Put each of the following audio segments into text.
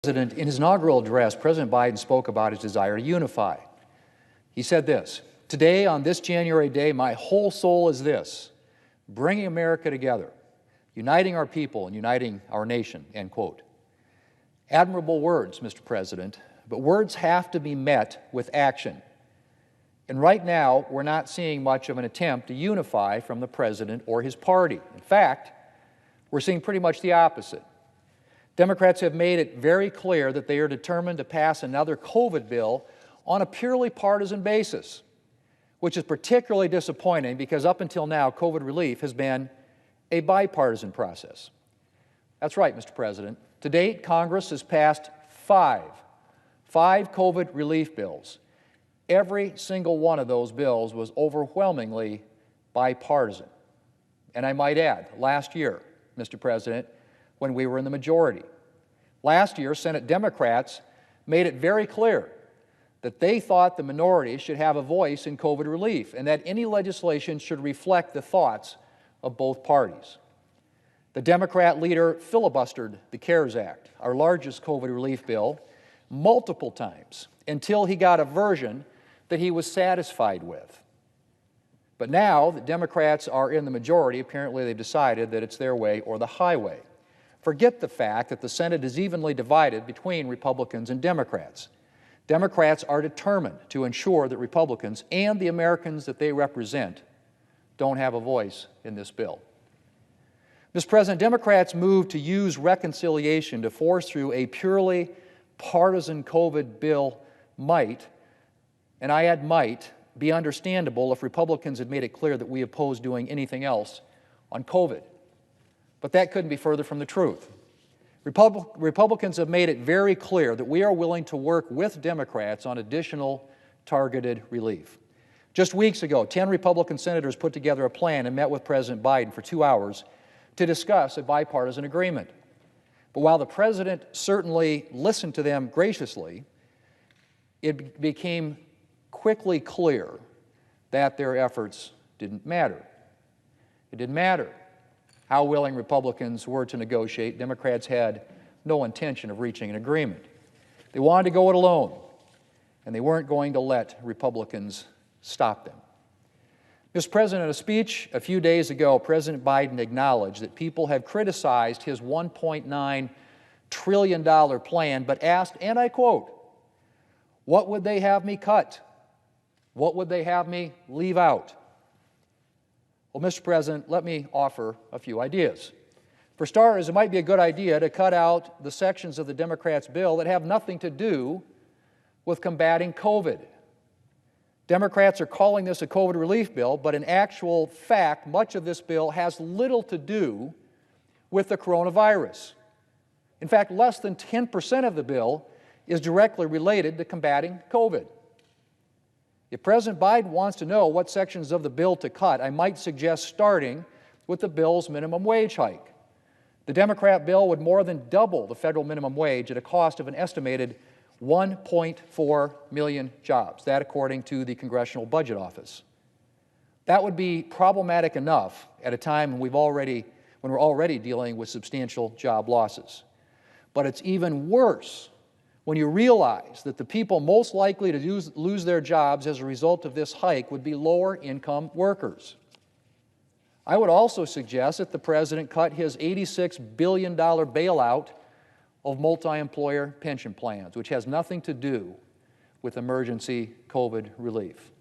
In his inaugural address, President Biden spoke about his desire to unify. He said this, "Today, on this January day, my whole soul is this, bringing America together, uniting our people and uniting our nation," end quote. Admirable words, Mr. President, but words have to be met with action. And right now, we're not seeing much of an attempt to unify from the President or his party. In fact, we're seeing pretty much the opposite. Democrats have made it very clear that they are determined to pass another COVID bill on a purely partisan basis, which is particularly disappointing because up until now, COVID relief has been a bipartisan process. That's right, Mr. President. To date, Congress has passed five COVID relief bills. Every single one of those bills was overwhelmingly bipartisan. And I might add, last year, Mr. President, when we were in the majority. Last year, Senate Democrats made it very clear that they thought the minority should have a voice in COVID relief and that any legislation should reflect the thoughts of both parties. The Democrat leader filibustered the CARES Act, our largest COVID relief bill, multiple times until he got a version that he was satisfied with. But now that Democrats are in the majority, apparently they've decided that it's their way or the highway. Forget the fact that the Senate is evenly divided between Republicans and Democrats. Democrats are determined to ensure that Republicans and the Americans that they represent don't have a voice in this bill. Mr. President, Democrats moved to use reconciliation to force through a purely partisan COVID bill might, and I add might, be understandable if Republicans had made it clear that we oppose doing anything else on COVID. But that couldn't be further from the truth. Republicans have made it very clear that we are willing to work with Democrats on additional targeted relief. Just weeks ago, 10 Republican senators put together a plan and met with President Biden for 2 hours to discuss a bipartisan agreement. But while the President certainly listened to them graciously, it became quickly clear that their efforts didn't matter. It didn't matter how willing Republicans were to negotiate. Democrats had no intention of reaching an agreement. They wanted to go it alone, and they weren't going to let Republicans stop them. Mr. President, in a speech a few days ago, President Biden acknowledged that people have criticized his $1.9 trillion plan, but asked, and I quote, "What would they have me cut? What would they have me leave out?" Well, Mr. President, let me offer a few ideas. For starters, it might be a good idea to cut out the sections of the Democrats' bill that have nothing to do with combating COVID. Democrats are calling this a COVID relief bill, but in actual fact, much of this bill has little to do with the coronavirus. In fact, less than 10% of the bill is directly related to combating COVID. If President Biden wants to know what sections of the bill to cut, I might suggest starting with the bill's minimum wage hike. The Democrat bill would more than double the federal minimum wage at a cost of an estimated 1.4 million jobs, that according to the Congressional Budget Office. That would be problematic enough at a time when we're already dealing with substantial job losses. But it's even worse when you realize that the people most likely to lose their jobs as a result of this hike would be lower-income workers. I would also suggest that the President cut his $86 billion bailout of multi-employer pension plans, which has nothing to do with emergency COVID relief.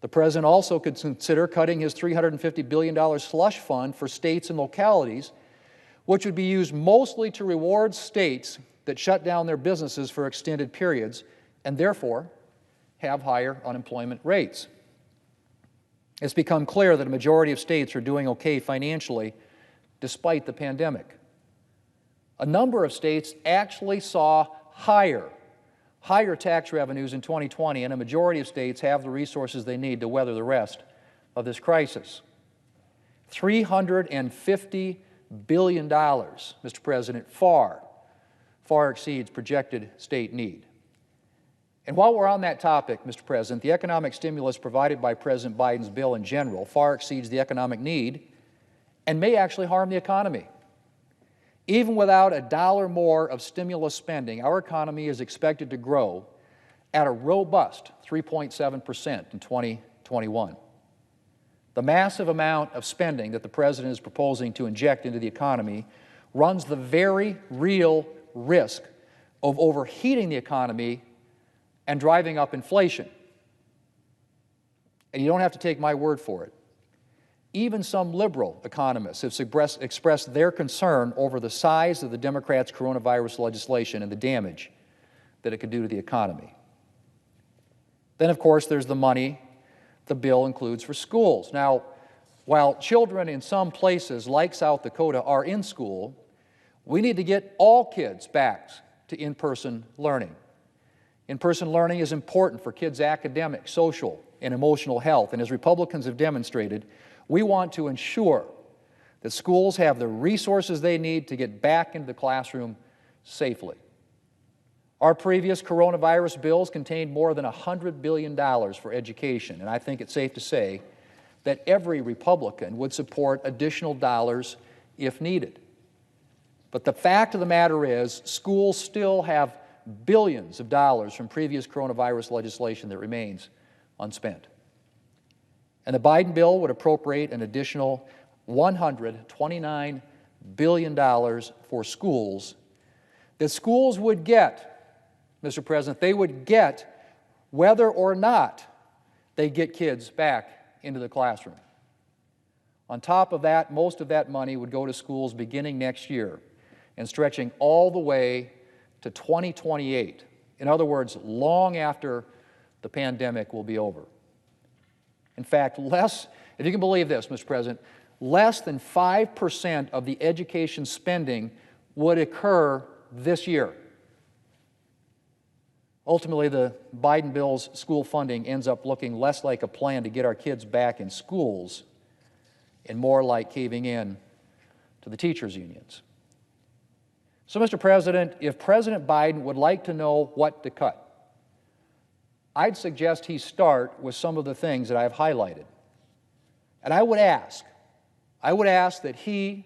The President also could consider cutting his $350 billion slush fund for states and localities, which would be used mostly to reward states that shut down their businesses for extended periods and therefore have higher unemployment rates. It's become clear that a majority of states are doing okay financially despite the pandemic. A number of states actually saw higher tax revenues in 2020, and a majority of states have the resources they need to weather the rest of this crisis. $350 billion, Mr. President, far exceeds projected state need. And while we're on that topic, Mr. President, the economic stimulus provided by President Biden's bill in general far exceeds the economic need and may actually harm the economy. Even without a dollar more of stimulus spending, our economy is expected to grow at a robust 3.7% in 2021. The massive amount of spending that the President is proposing to inject into the economy runs the very real risk of overheating the economy and driving up inflation. And you don't have to take my word for it. Even some liberal economists have expressed their concern over the size of the Democrats' coronavirus legislation and the damage that it could do to the economy. Then, of course, there's the money the bill includes for schools. Now, while children in some places like South Dakota are in school, we need to get all kids back to in-person learning. In-person learning is important for kids' academic, social, and emotional health, and as Republicans have demonstrated, we want to ensure that schools have the resources they need to get back into the classroom safely. Our previous coronavirus bills contained more than $100 billion for education, and I think it's safe to say that every Republican would support additional dollars if needed. But the fact of the matter is, schools still have billions of dollars from previous coronavirus legislation that remains unspent. And the Biden bill would appropriate an additional $129 billion for schools that schools would get, Mr. President, they would get whether or not they get kids back into the classroom. On top of that, most of that money would go to schools beginning next year and stretching all the way to 2028. In other words, long after the pandemic will be over. In fact, if you can believe this, Mr. President, less than 5% of the education spending would occur this year. Ultimately, the Biden bill's school funding ends up looking less like a plan to get our kids back in schools and more like caving in to the teachers' unions. So, Mr. President, if President Biden would like to know what to cut, I'd suggest he start with some of the things that I've highlighted. And I would ask that he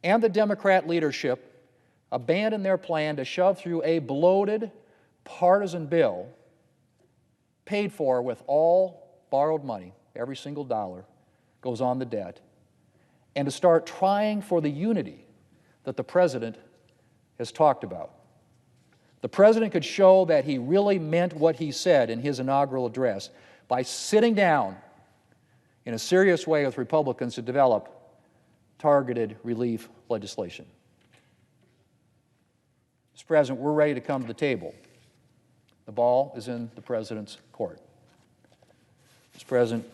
and the Democrat leadership abandon their plan to shove through a bloated, partisan bill paid for with all borrowed money, every single dollar goes on the debt, and to start trying for the unity that the President has talked about. The President could show that he really meant what he said in his inaugural address by sitting down in a serious way with Republicans to develop targeted relief legislation. Mr. President, we're ready to come to the table. The ball is in the President's court. Mr. President,